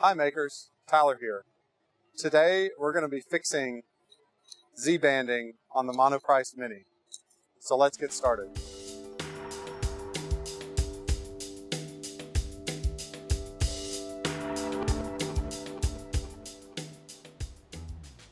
Hi makers, Tyler here. Today we're going to be fixing Z-banding on the Monoprice Mini. So let's get started.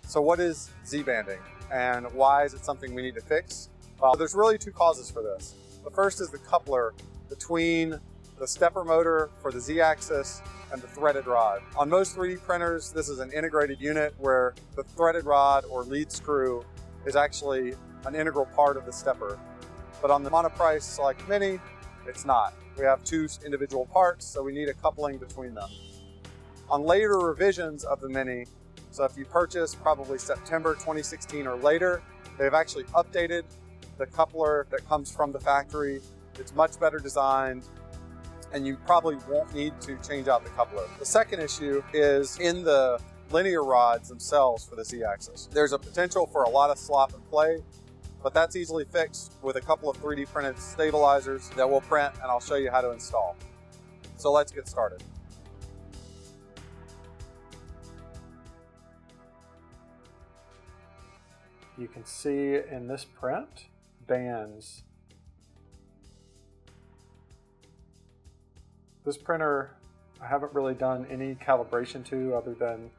So what is Z-banding and why is it something we need to fix? Well, there's really two causes for this. The first is the coupler between the stepper motor for the Z-axis and the threaded rod. On most 3D printers, this is an integrated unit where the threaded rod or lead screw is actually an integral part of the stepper. But on the Monoprice Select Mini, it's not. We have two individual parts, so we need a coupling between them. On later revisions of the Mini, so if you purchase probably September 2016 or later, they've actually updated the coupler that comes from the factory. It's much better designed, and you probably won't need to change out the coupler. The second issue is in the linear rods themselves for the Z-axis. There's a potential for a lot of slop and play, but that's easily fixed with a couple of 3D printed stabilizers that we'll print, and I'll show you how to install. So let's get started. You can see in this print bands. This printer I haven't really done any calibration to other than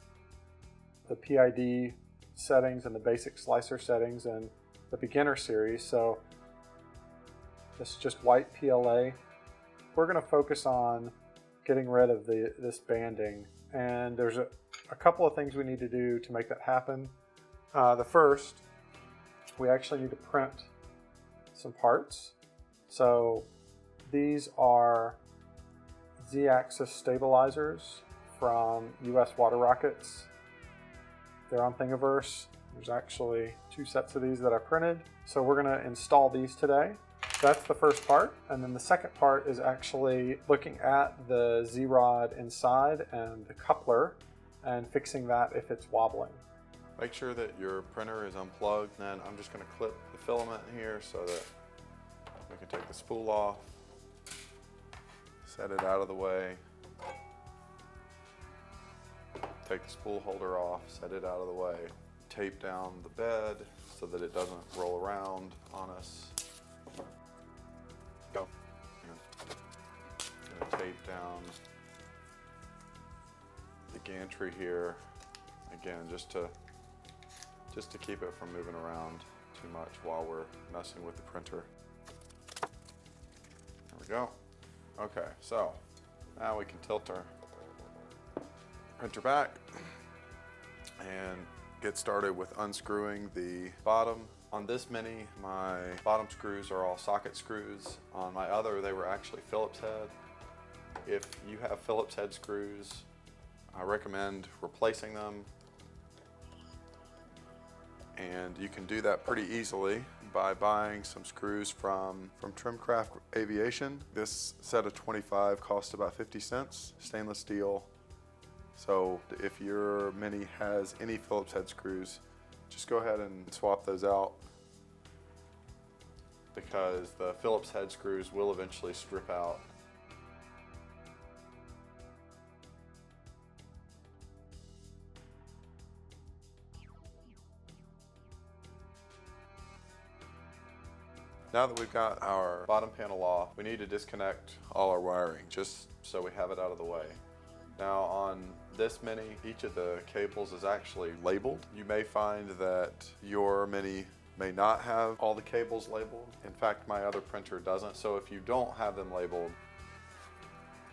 the PID settings and the basic slicer settings and the beginner series. So this is just white PLA. We're going to focus on getting rid of this banding, and there's a couple of things we need to do to make that happen. The first, we actually need to print some parts. So these are Z-axis stabilizers from US Water Rockets. They're on Thingiverse. There's actually 2 sets of these that I printed. So we're gonna install these today. That's the first part. And then the second part is actually looking at the Z-rod inside and the coupler and fixing that if it's wobbling. Make sure that your printer is unplugged. Then I'm just gonna clip the filament here so that we can take the spool off. Set it out of the way. Take the spool holder off, set it out of the way. Tape down the bed so that it doesn't roll around on us. Go. Gonna tape down the gantry here. Again, just to keep it from moving around too much while we're messing with the printer. There we go. Okay, so now we can tilt our printer back and get started with unscrewing the bottom. On this Mini, my bottom screws are all socket screws. On my other, they were actually Phillips head. If you have Phillips head screws, I recommend replacing them. And you can do that pretty easily by buying some screws from Trimcraft Aviation. This set of 25 cost about 50 cents, stainless steel. So if your Mini has any Phillips head screws, just go ahead and swap those out, because the Phillips head screws will eventually strip out. Now that we've got our bottom panel off, we need to disconnect all our wiring, just so we have it out of the way. Now on this Mini, each of the cables is actually labeled. You may find that your Mini may not have all the cables labeled. In fact, my other printer doesn't. So if you don't have them labeled,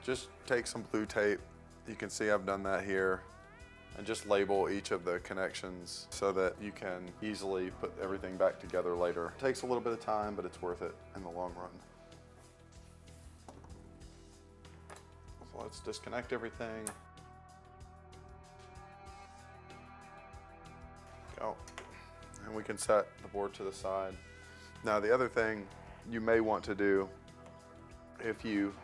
just take some blue tape. You can see I've done that here. And just label each of the connections so that you can easily put everything back together later. It takes a little bit of time, but it's worth it in the long run. So let's disconnect everything. Go. And we can set the board to the side. Now the other thing you may want to do if you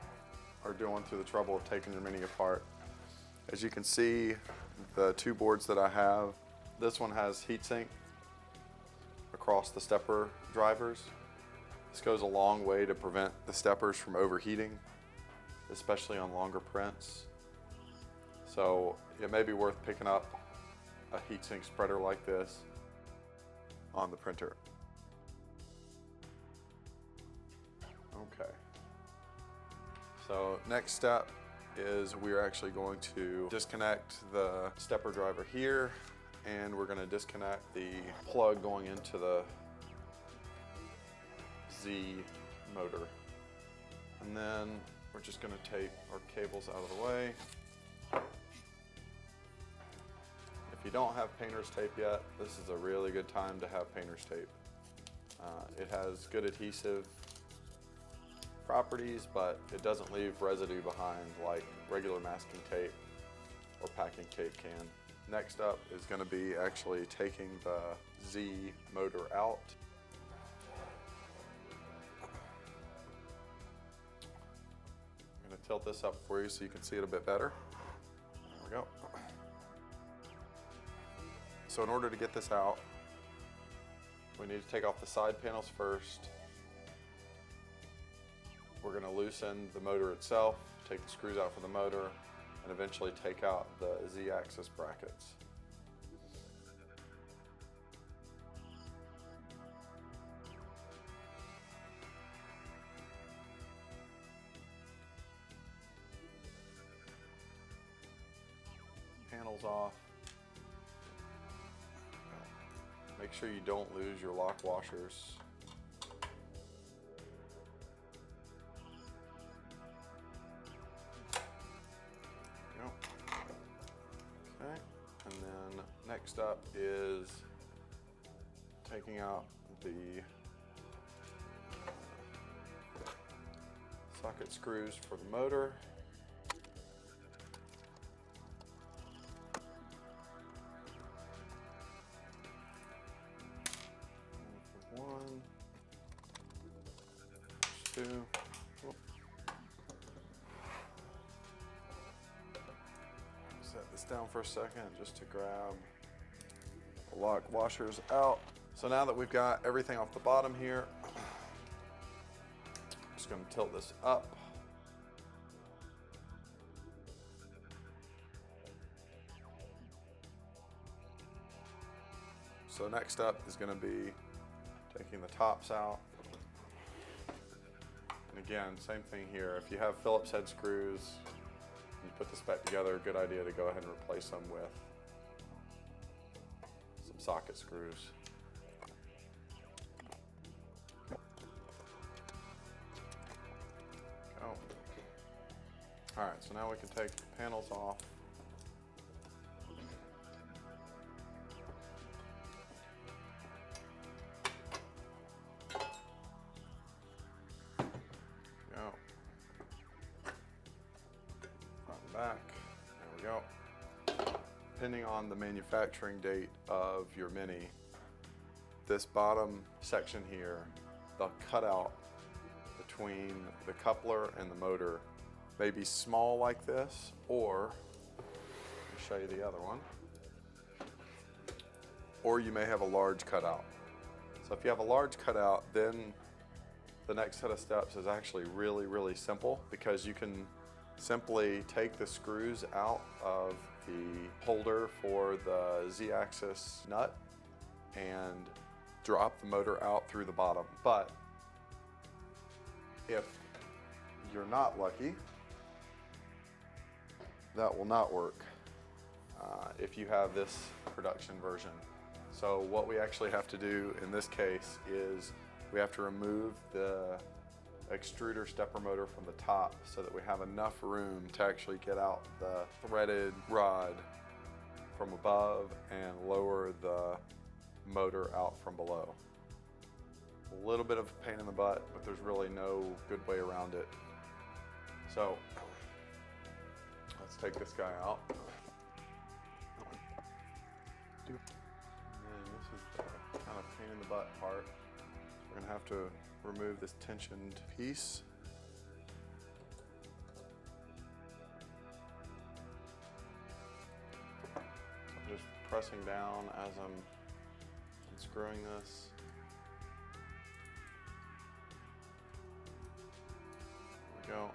are going through the trouble of taking your Mini apart, as you can see, the 2 boards that I have, this one has heatsink across the stepper drivers. This goes a long way to prevent the steppers from overheating, especially on longer prints. So it may be worth picking up a heatsink spreader like this on the printer. Okay. So next step is we're actually going to disconnect the stepper driver here, and we're going to disconnect the plug going into the Z motor. And then we're just going to tape our cables out of the way. If you don't have painter's tape yet, this is a really good time to have painter's tape. It has good adhesive properties, but it doesn't leave residue behind like regular masking tape or packing tape can. Next up is going to be actually taking the Z motor out. I'm going to tilt this up for you so you can see it a bit better. There we go. So in order to get this out, we need to take off the side panels first. We're going to loosen the motor itself, take the screws out for the motor, and eventually take out the Z-axis brackets. Panels off. Make sure you don't lose your lock washers. Okay, and then next up is taking out the socket screws for the motor. One, two. Set this down for a second just to grab the lock washers out. So now that we've got everything off the bottom here, I'm just going to tilt this up. So next up is going to be taking the tops out. And again, same thing here. If you have Phillips head screws, you put this back together, good idea to go ahead and replace them with some socket screws. Go. All right, so now we can take the panels off. Back. There we go. Depending on the manufacturing date of your Mini, this bottom section here, the cutout between the coupler and the motor may be small like this, or let me show you the other one, or you may have a large cutout. So if you have a large cutout, then the next set of steps is actually really simple, because you can simply take the screws out of the holder for the Z-axis nut and drop the motor out through the bottom. But if you're not lucky, that will not work if you have this production version. So what we actually have to do in this case is we have to remove the extruder stepper motor from the top so that we have enough room to actually get out the threaded rod from above and lower the motor out from below. A little bit of a pain in the butt, but there's really no good way around it. So let's take this guy out. And this is the kind of pain in the butt part. We're gonna have to remove this tensioned piece. I'm just pressing down as I'm unscrewing this. There we go.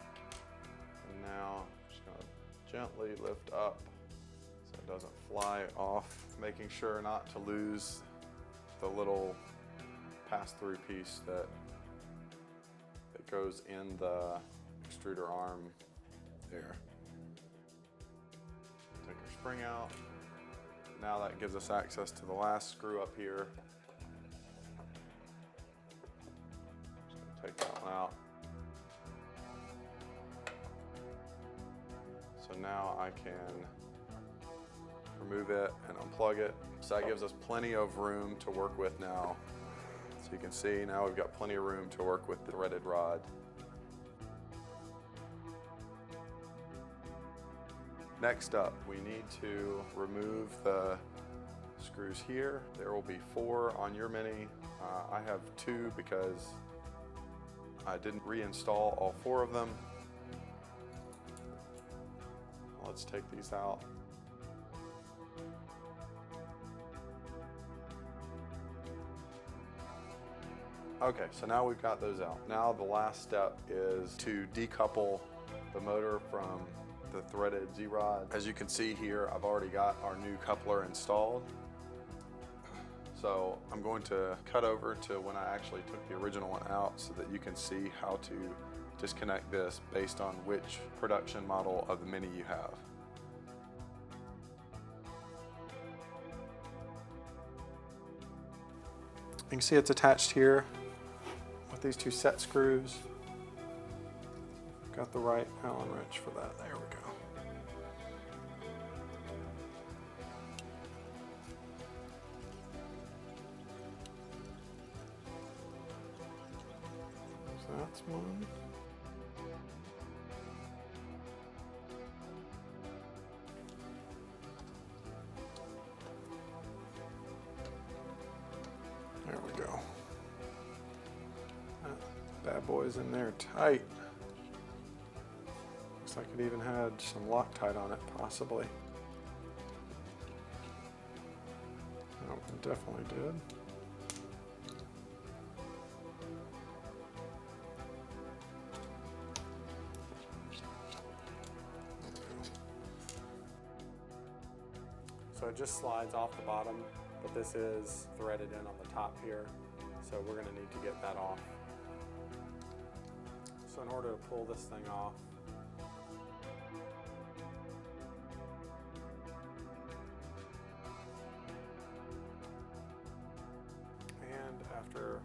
And now I'm just gonna gently lift lift up so it doesn't fly off, making sure not to lose the little pass-through piece that goes in the extruder arm there. Take our spring out. Now that gives us access to the last screw up here. Just gonna take that one out. So now I can remove it and unplug it. So that gives us plenty of room to work with now. So you can see now we've got plenty of room to work with the threaded rod. Next up, we need to remove the screws here. There will be 4 on your Mini. I have 2 because I didn't reinstall all 4 of them. Let's take these out. Okay, so now we've got those out. Now the last step is to decouple the motor from the threaded Z-rod. As you can see here, I've already got our new coupler installed. So I'm going to cut over to when I actually took the original one out so that you can see how to disconnect this based on which production model of the Mini you have. You can see it's attached here with these 2 set screws. Got the right Allen wrench for that. There we go. So that's one. There we go. That bad boy's in there tight. Looks like it even had some Loctite on it, possibly. Oh, it definitely did. So it just slides off the bottom, but this is threaded in on the top here, so we're going to need to get that off. So in order to pull this thing off, and after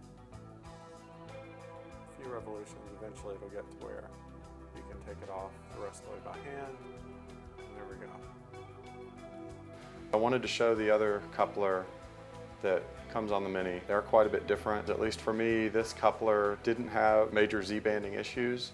a few revolutions, eventually it'll get to where you can take it off the rest of the way by hand. And there we go. I wanted to show the other coupler that comes on the Mini. They're quite a bit different. At least for me, this coupler didn't have major Z-banding issues.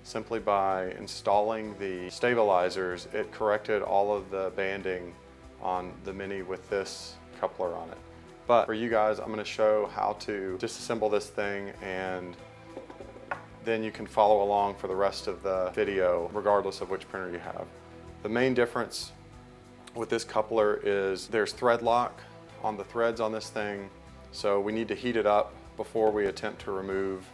Simply by installing the stabilizers, it corrected all of the banding on the Mini with this coupler on it. But for you guys, I'm going to show how to disassemble this thing, and then you can follow along for the rest of the video regardless of which printer you have. The main difference with this coupler is there's thread lock on the threads on this thing, so we need to heat it up before we attempt to remove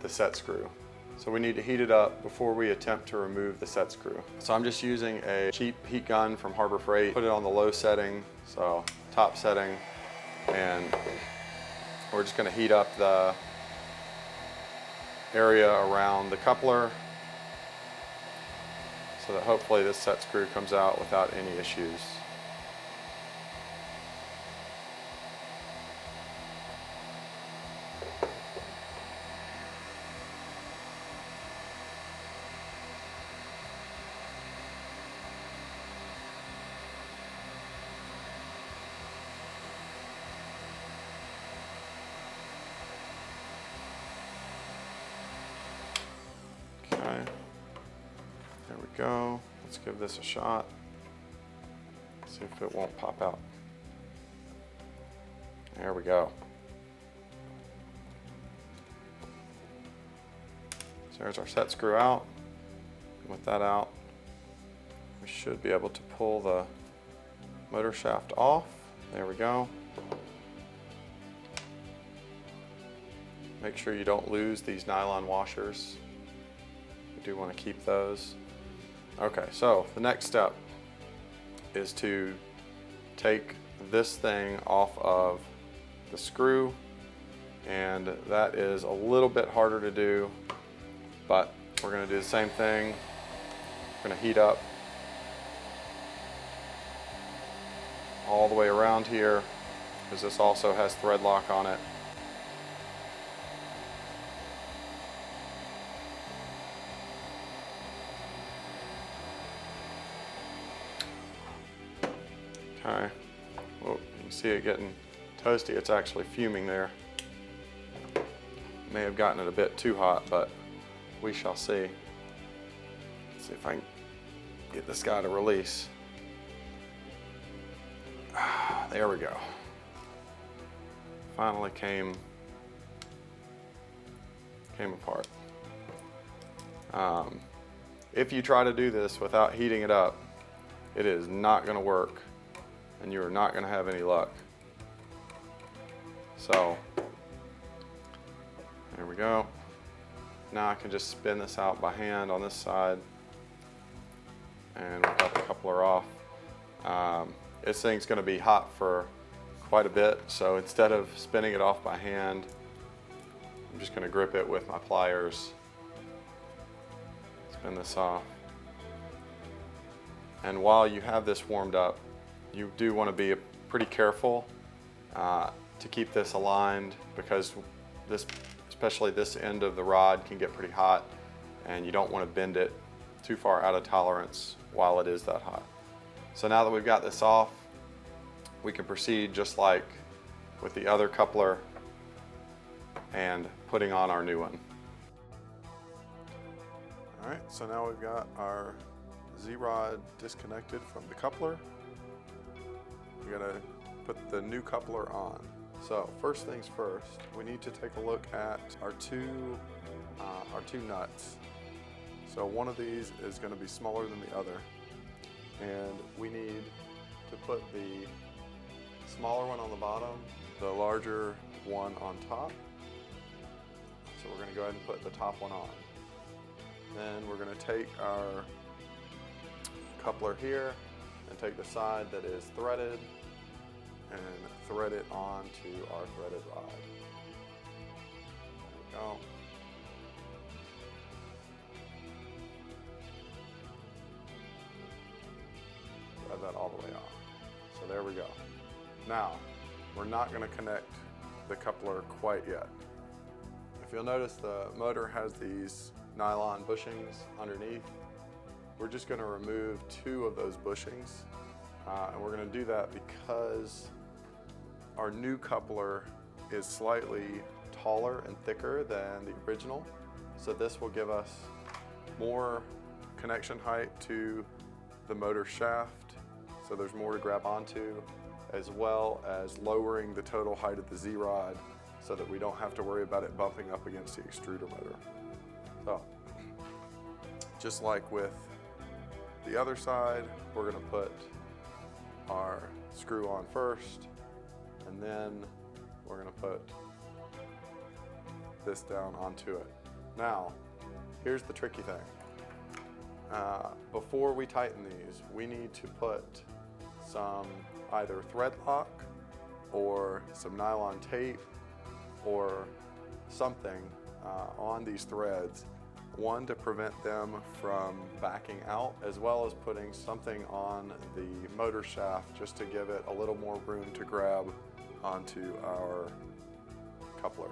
the set screw. So we need to heat it up before we attempt to remove the set screw. So I'm just using a cheap heat gun from Harbor Freight, put it on the low setting, so top setting, and we're just going to heat up the area around the coupler so that hopefully this set screw comes out without any issues. Okay, there we go. Let's give this a shot. See if it won't pop out. There we go. So there's our set screw out. And with that out, we should be able to pull the motor shaft off. There we go. Make sure you don't lose these nylon washers. You do want to keep those. Okay, so the next step is to take this thing off of the screw, and that is a little bit harder to do, but we're going to do the same thing. We're going to heat up all the way around here, because this also has thread lock on it. Okay, well, you can see it getting toasty. It's actually fuming there. May have gotten it a bit too hot, but we shall see. Let's see if I can get this guy to release. There we go. Finally came apart. If you try to do this without heating it up, it is not going to work, and you are not going to have any luck. So there we go. Now I can just spin this out by hand on this side, and we've got the coupler off. This thing's going to be hot for quite a bit, so instead of spinning it off by hand, I'm just going to grip it with my pliers, spin this off. And while you have this warmed up, you do want to be pretty careful to keep this aligned, because this, especially this end of the rod, can get pretty hot, and you don't want to bend it too far out of tolerance while it is that hot. So now that we've got this off, we can proceed just like with the other coupler and putting on our new one. All right, so now we've got our Z-rod disconnected from the coupler. We gotta put the new coupler on. So first things first, we need to take a look at our two nuts. So one of these is going to be smaller than the other, and we need to put the smaller one on the bottom, the larger one on top. So we're going to go ahead and put the top one on. Then we're going to take our coupler here and take the side that is threaded and thread it onto our threaded rod. There we go. Thread that all the way off. So there we go. Now, we're not going to connect the coupler quite yet. If you'll notice, the motor has these nylon bushings underneath. We're just going to remove 2 of those bushings, and we're going to do that because our new coupler is slightly taller and thicker than the original. So this will give us more connection height to the motor shaft, so there's more to grab onto, as well as lowering the total height of the Z-rod so that we don't have to worry about it bumping up against the extruder motor. So, just like with the other side, we're going to put our screw on first, and then we're going to put this down onto it. Now, here's the tricky thing. Before we tighten these, we need to put some either thread lock or some nylon tape or something on these threads. One, to prevent them from backing out, as well as putting something on the motor shaft just to give it a little more room to grab onto our coupler.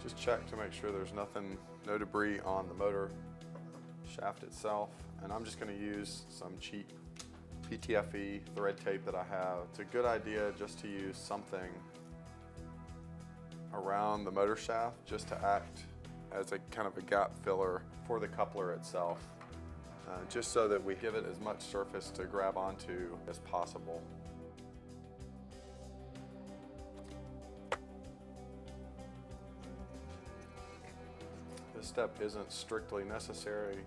Just check to make sure there's no debris on the motor shaft itself. And I'm just going to use some cheap PTFE thread tape that I have. It's a good idea just to use something around the motor shaft just to act as a kind of a gap filler for the coupler itself, just so that we give it as much surface to grab onto as possible. This step isn't strictly necessary,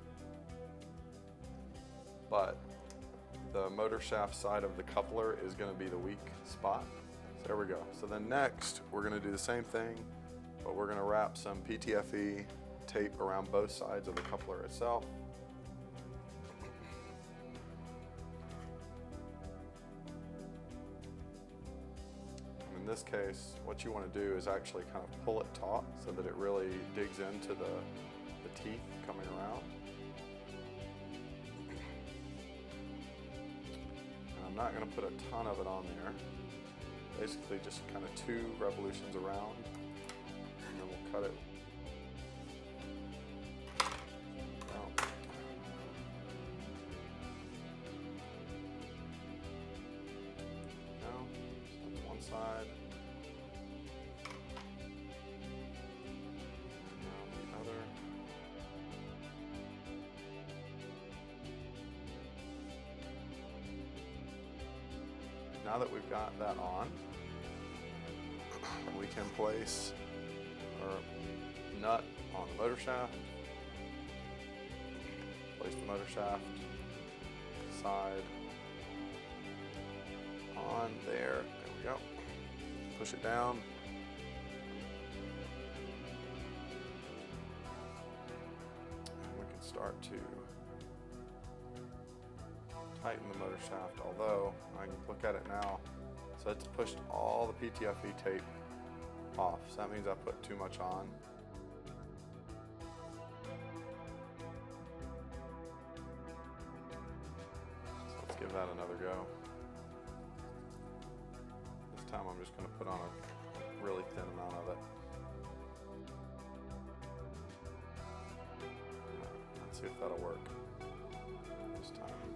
but the motor shaft side of the coupler is going to be the weak spot. So there we go. So then next, we're going to do the same thing, but we're going to wrap some PTFE tape around both sides of the coupler itself. In this case, what you want to do is actually kind of pull it taut so that it really digs into the teeth coming around. And I'm not going to put a ton of it on there. Basically just kind of 2 revolutions around, and then we'll cut it. Side. And now the other. Now that we've got that on, we can place our nut on the motor shaft. Place the motor shaft side on there. There we go. Push it down. And we can start to tighten the motor shaft, although I can look at it now. So it's pushed all the PTFE tape off. So that means I put too much on. So let's give that another go. This time I'm just going to put on a really thin amount of it. Let's see if that'll work this time.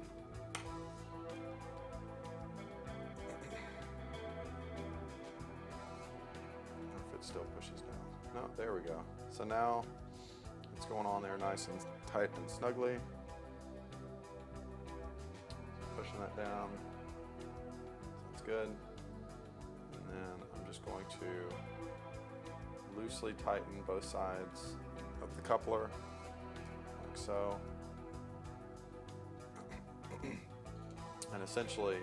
If it still pushes down. No, there we go. So now it's going on there nice and tight and snugly. Pushing that down. That's good. And then I'm just going to loosely tighten both sides of the coupler, like so. And essentially,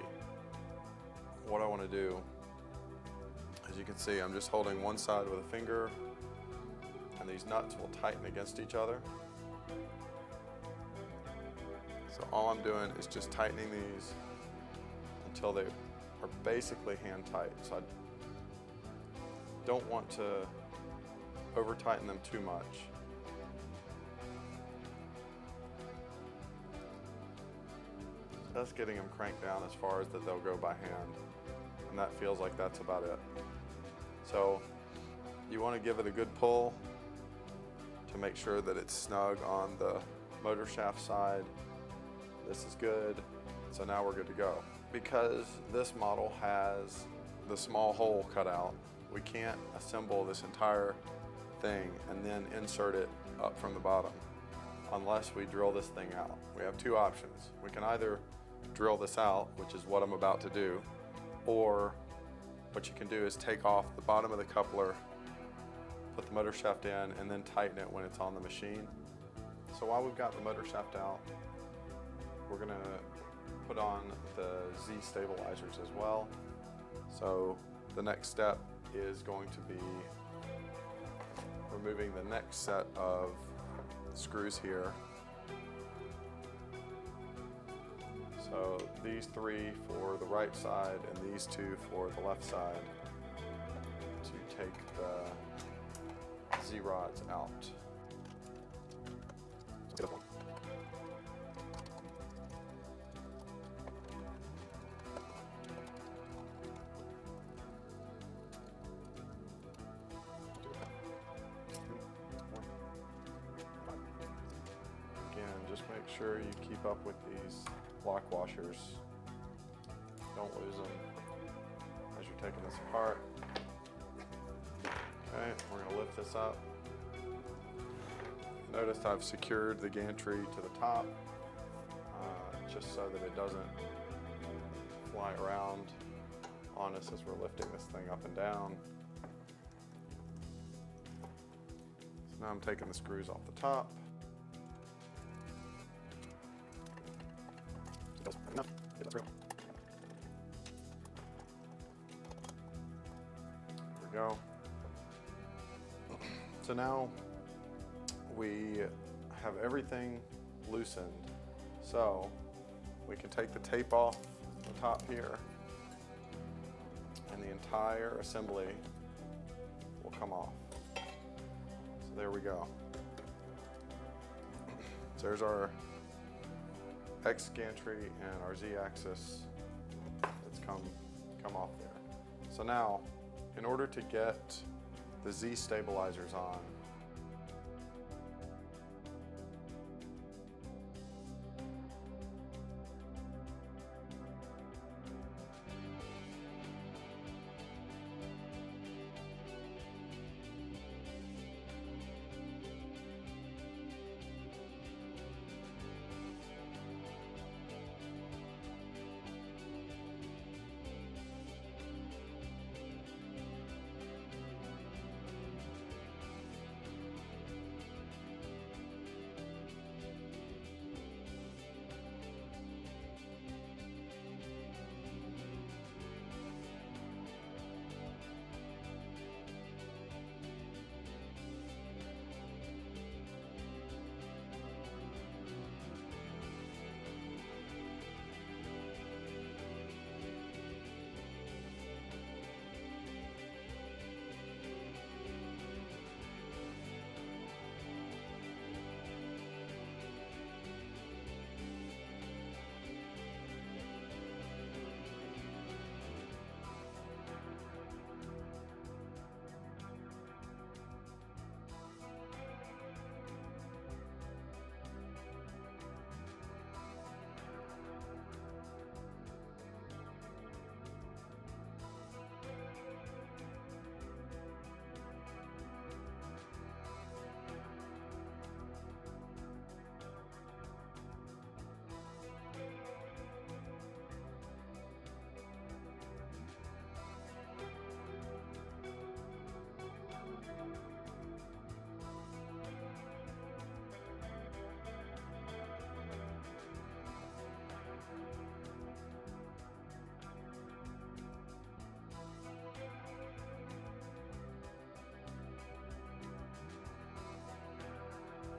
what I want to do, as you can see, I'm just holding one side with a finger, and these nuts will tighten against each other. So all I'm doing is just tightening these until they are basically hand tight. So I don't want to over tighten them too much. So that's getting them cranked down as far as that they'll go by hand. And that feels like that's about it. So you want to give it a good pull to make sure that it's snug on the motor shaft side. This is good. So now we're good to go. Because this model has the small hole cut out, we can't assemble this entire thing and then insert it up from the bottom unless we drill this thing out. We have two options. We can either drill this out, which is what I'm about to do, or what you can do is take off the bottom of the coupler, put the motor shaft in, and then tighten it when it's on the machine. So while we've got the motor shaft out, we're gonna put on the Z stabilizers as well. So the next step is going to be removing the next set of screws here. So these three for the right side and these two for the left side to take the Z-rods out. Again, just make sure you keep up with these block washers. Don't lose them as you're taking this apart. Okay, we're going to lift this up. Notice I've secured the gantry to the top just so that it doesn't fly around on us as we're lifting this thing up and down. So now I'm taking the screws off the top. There we go. So now we have everything loosened. So we can take the tape off the top here, and the entire assembly will come off. So there we go. So there's our X gantry and our Z axis that's come off there. So now, in order to get the Z stabilizers on,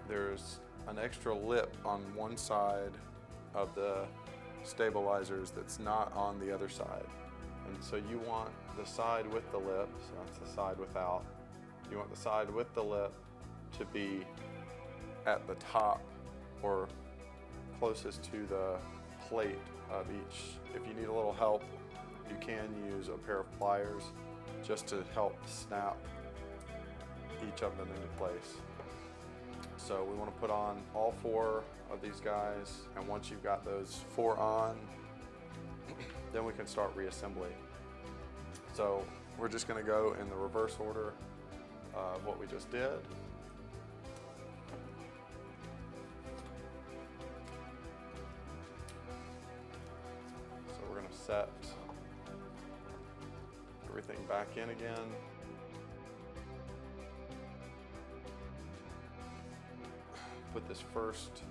there's an extra lip on one side of the stabilizers that's not on the other side. And so you want the side with the lip, so that's the side without. You want the side with the lip to be at the top or closest to the plate of each. If you need a little help, you can use a pair of pliers just to help snap each of them into place. So we want to put on all 4 of these guys, and once you've got those 4 on, then we can start reassembly. So we're just going to go in the reverse order of what we just did. So we're going to set everything back in again. Put this first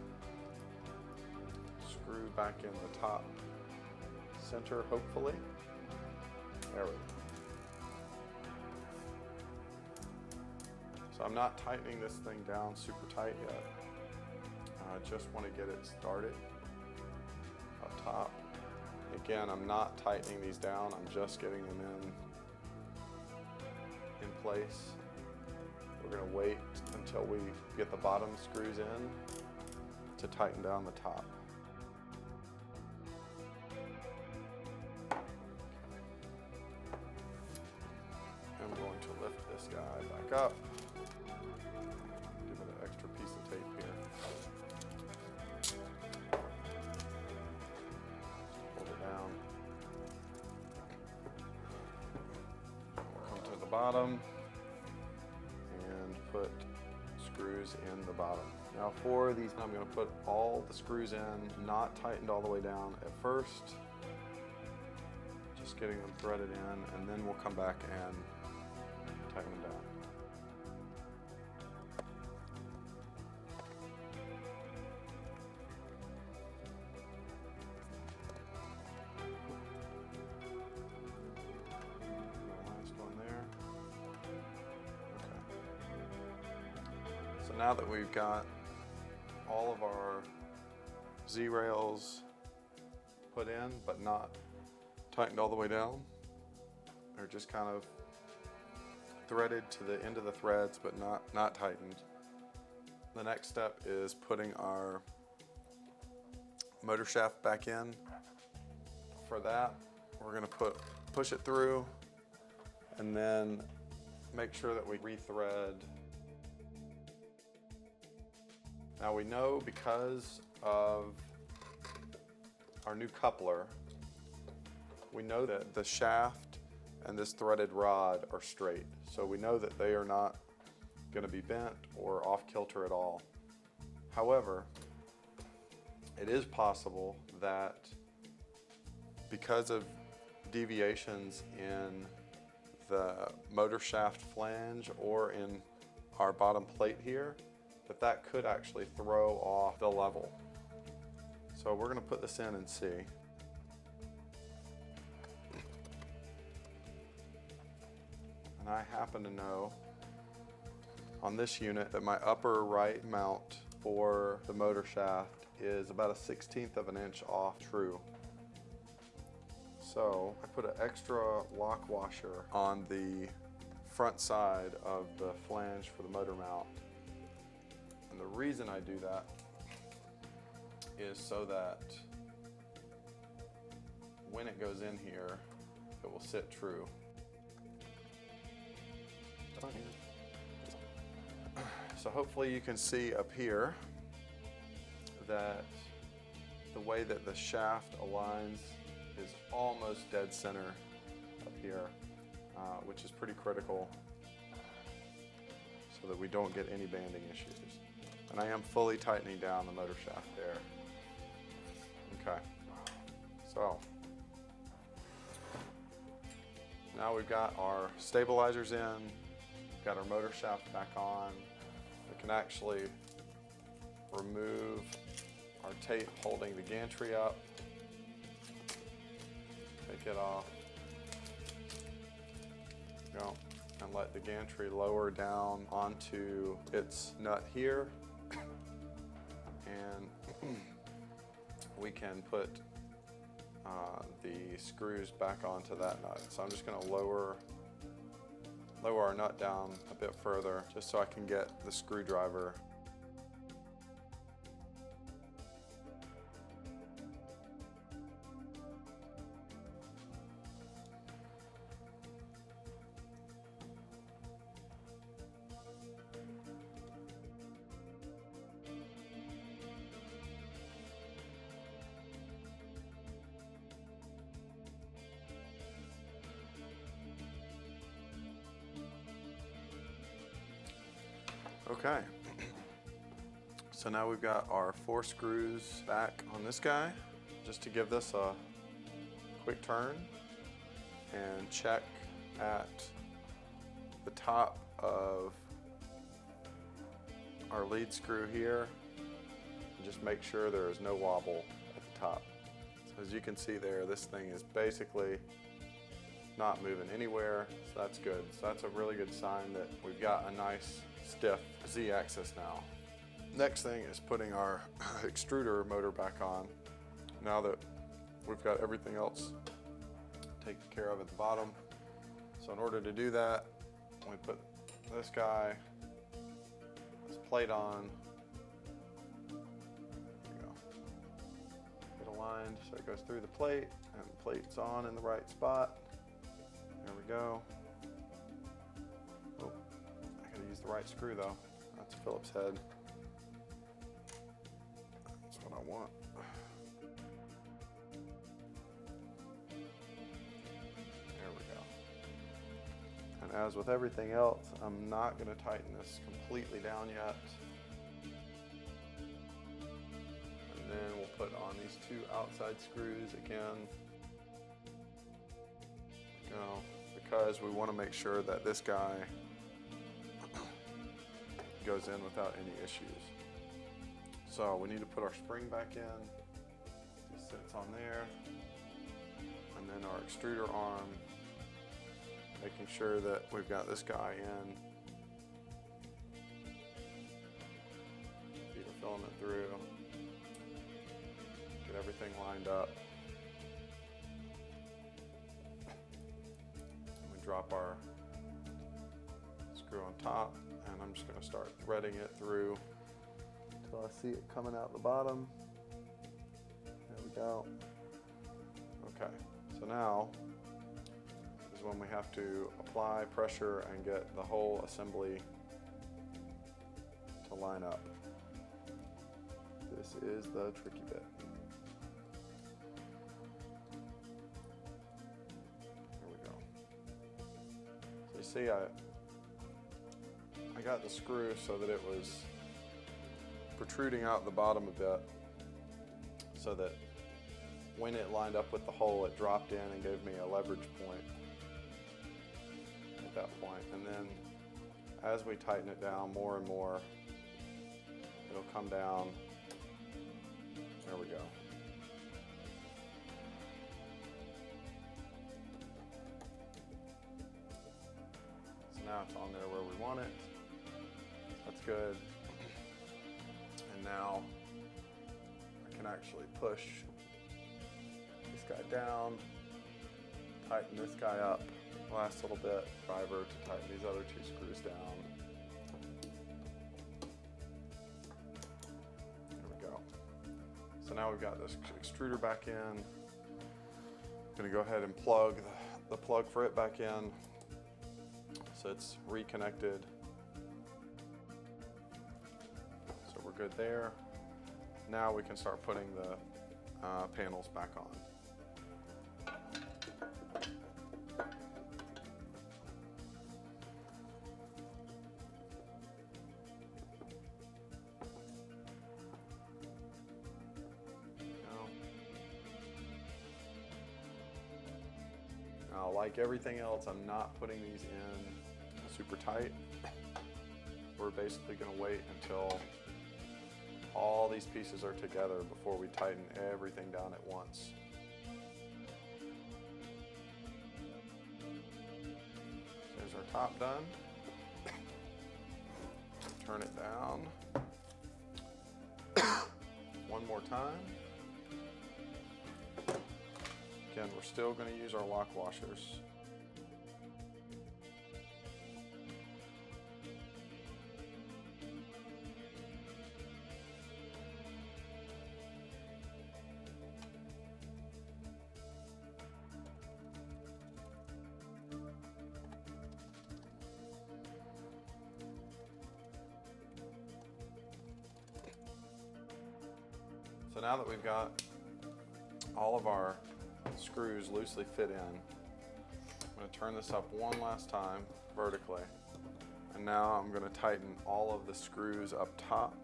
screw back in the top center, hopefully. There we go. So I'm not tightening this thing down super tight yet. I just want to get it started up top. Again, I'm not tightening these down, I'm just getting them in place. We're going to wait until we get the bottom screws in to tighten down the top. I'm going to lift this guy back up. Give it an extra piece of tape here. Hold it down. Come to the bottom. Put screws in the bottom. Now for these, I'm going to put all the screws in, not tightened all the way down at first, just getting them threaded in, and then we'll come back and tighten them down. now that we've got all of our Z-rails put in but not tightened all the way down, they're just kind of threaded to the end of the threads but not tightened. The next step is putting our motor shaft back in. For that, we're going to push it through and then make sure that we rethread. Now we know, because of our new coupler, we know that the shaft and this threaded rod are straight. So we know that they are not going to be bent or off kilter at all. However, it is possible that because of deviations in the motor shaft flange or in our bottom plate here, that could actually throw off the level. So we're going to put this in and see. And I happen to know on this unit that my upper right mount for the motor shaft is about a 1/16 of an inch off true. So I put an extra lock washer on the front side of the flange for the motor mount. And the reason I do that is so that when it goes in here, it will sit true. So hopefully you can see up here that the way that the shaft aligns is almost dead center up here, which is pretty critical so that we don't get any banding issues. And I am fully tightening down the motor shaft there. Okay, so now we've got our stabilizers in, we've got our motor shaft back on. We can actually remove our tape holding the gantry up, take it off, go, and let the gantry lower down onto its nut here. And we can put the screws back onto that nut. So I'm just going to lower our nut down a bit further just so I can get the screwdriver. Okay, so now we've got our 4 screws back on this guy. Just to give this a quick turn and check at the top of our lead screw here, and just make sure there is no wobble at the top. So as you can see there, this thing is basically not moving anywhere, so that's good. So that's a really good sign that we've got a nice stiff Z-axis now. Next thing is putting our extruder motor back on now that we've got everything else taken care of at the bottom. So in order to do that, we put this plate on. There we go. Get aligned so it goes through the plate, and the plate's on in the right spot. There we go. Oh, I gotta use the right screw though. That's Phillips head. That's what I want. There we go. And as with everything else, I'm not gonna tighten this completely down yet. And then we'll put on these 2 outside screws again. Go. Because we want to make sure that this guy goes in without any issues. So we need to put our spring back in. Just sits on there. And then our extruder arm, making sure that we've got this guy in. filling it through. Get everything lined up. We drop our screw on top, and I'm just going to start threading it through until I see it coming out the bottom. There we go. Okay, so now is when we have to apply pressure and get the whole assembly to line up. This is the tricky bit. There we go. So you see, I got the screw so that it was protruding out the bottom a bit, so that when it lined up with the hole, it dropped in and gave me a leverage point at that point. And then as we tighten it down more and more, it'll come down. There we go. So now it's on there where we want it. That's good. And now I can actually push this guy down, tighten this guy up, last little bit, driver to tighten these other two screws down. There we go. So now we've got this extruder back in. I'm gonna go ahead and plug the plug for it back in so it's reconnected. So we're good there. Now we can start putting the panels back on. Now, like everything else, I'm not putting these in super tight. We're basically going to wait until all these pieces are together before we tighten everything down at once. There's our top done. Turn it down. One more time. Again, we're still going to use our lock washers. So now that we've got all of our screws loosely fit in, I'm going to turn this up one last time vertically, and now I'm going to tighten all of the screws up top.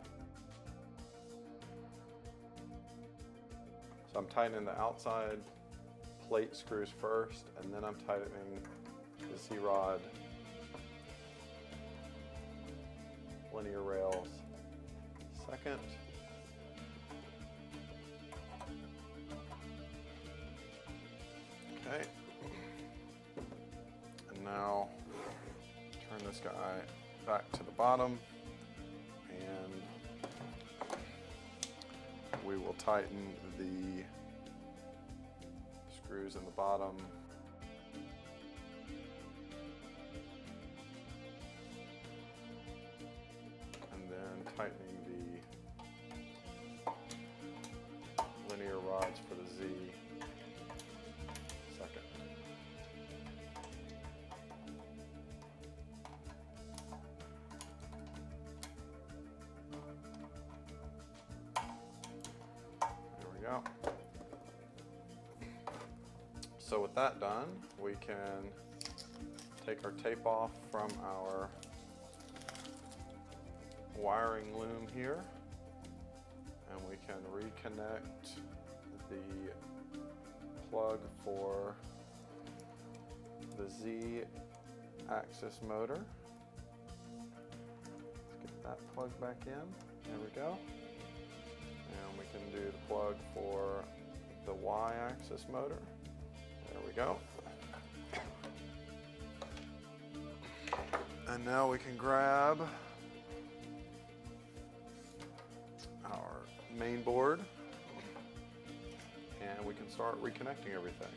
So I'm tightening the outside plate screws first, and then I'm tightening the Z-rod linear rails second. Okay, and now turn this guy back to the bottom, and we will tighten the screws in the bottom. And then tightening the linear rods for the Z. Second. There we go. So with that done, we can take our tape off from our wiring loom here, and we can reconnect the plug for the Z-axis motor. Let's get that plug back in. There we go. And we can do the plug for the Y-axis motor. There we go. And now we can grab main board, and we can start reconnecting everything.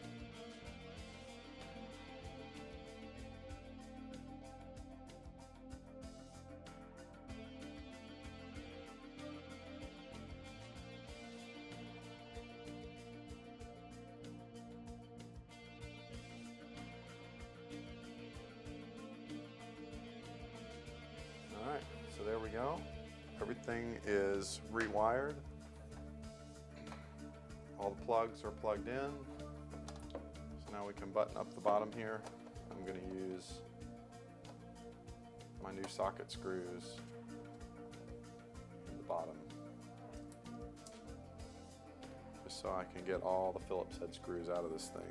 Alright, so there we go. Everything is rewired. All the plugs are plugged in. So now we can button up the bottom here. I'm going to use my new socket screws in the bottom, just so I can get all the Phillips head screws out of this thing.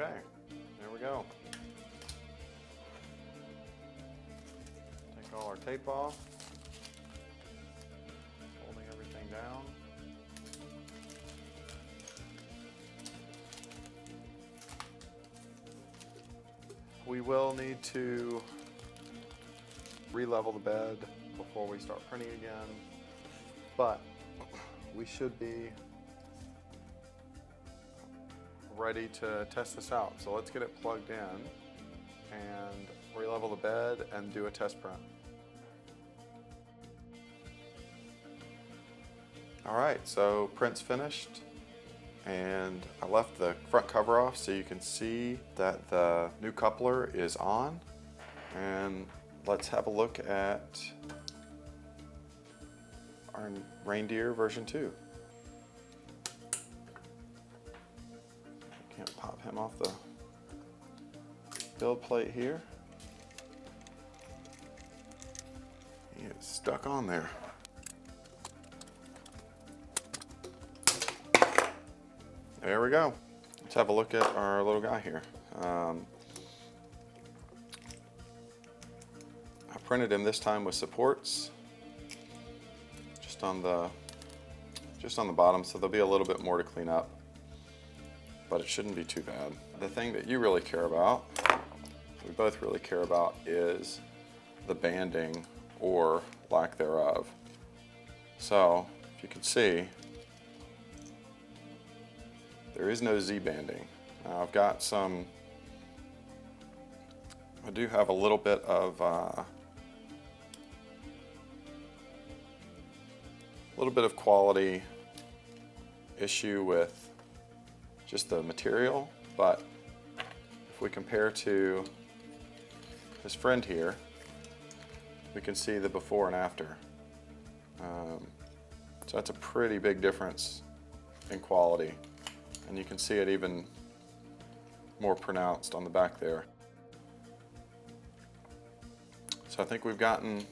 Okay, there we go. Take all our tape off, holding everything down. We will need to re-level the bed before we start printing again, but we should be ready to test this out. So let's get it plugged in and re-level the bed and do a test print. All right, so print's finished, and I left the front cover off so you can see that the new coupler is on. And let's have a look at our Reindeer version 2. Can't pop him off the build plate here. He is stuck on there. There we go. Let's have a look at our little guy here. I printed him this time with supports just on the bottom, so there'll be a little bit more to clean up, but it shouldn't be too bad. The thing that you really care about, we both really care about, is the banding or lack thereof. So if you can see, there is no Z banding. Now I've got some, I do have a little bit of quality issue with just the material, but if we compare to this friend here, we can see the before and after. So that's a pretty big difference in quality, and you can see it even more pronounced on the back there. So I think we've gotten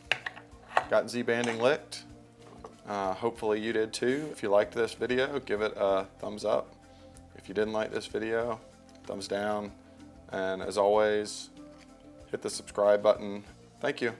Z banding licked. Hopefully you did too. If you liked this video, give it a thumbs up. If you didn't like this video, thumbs down. And as always, hit the subscribe button. Thank you.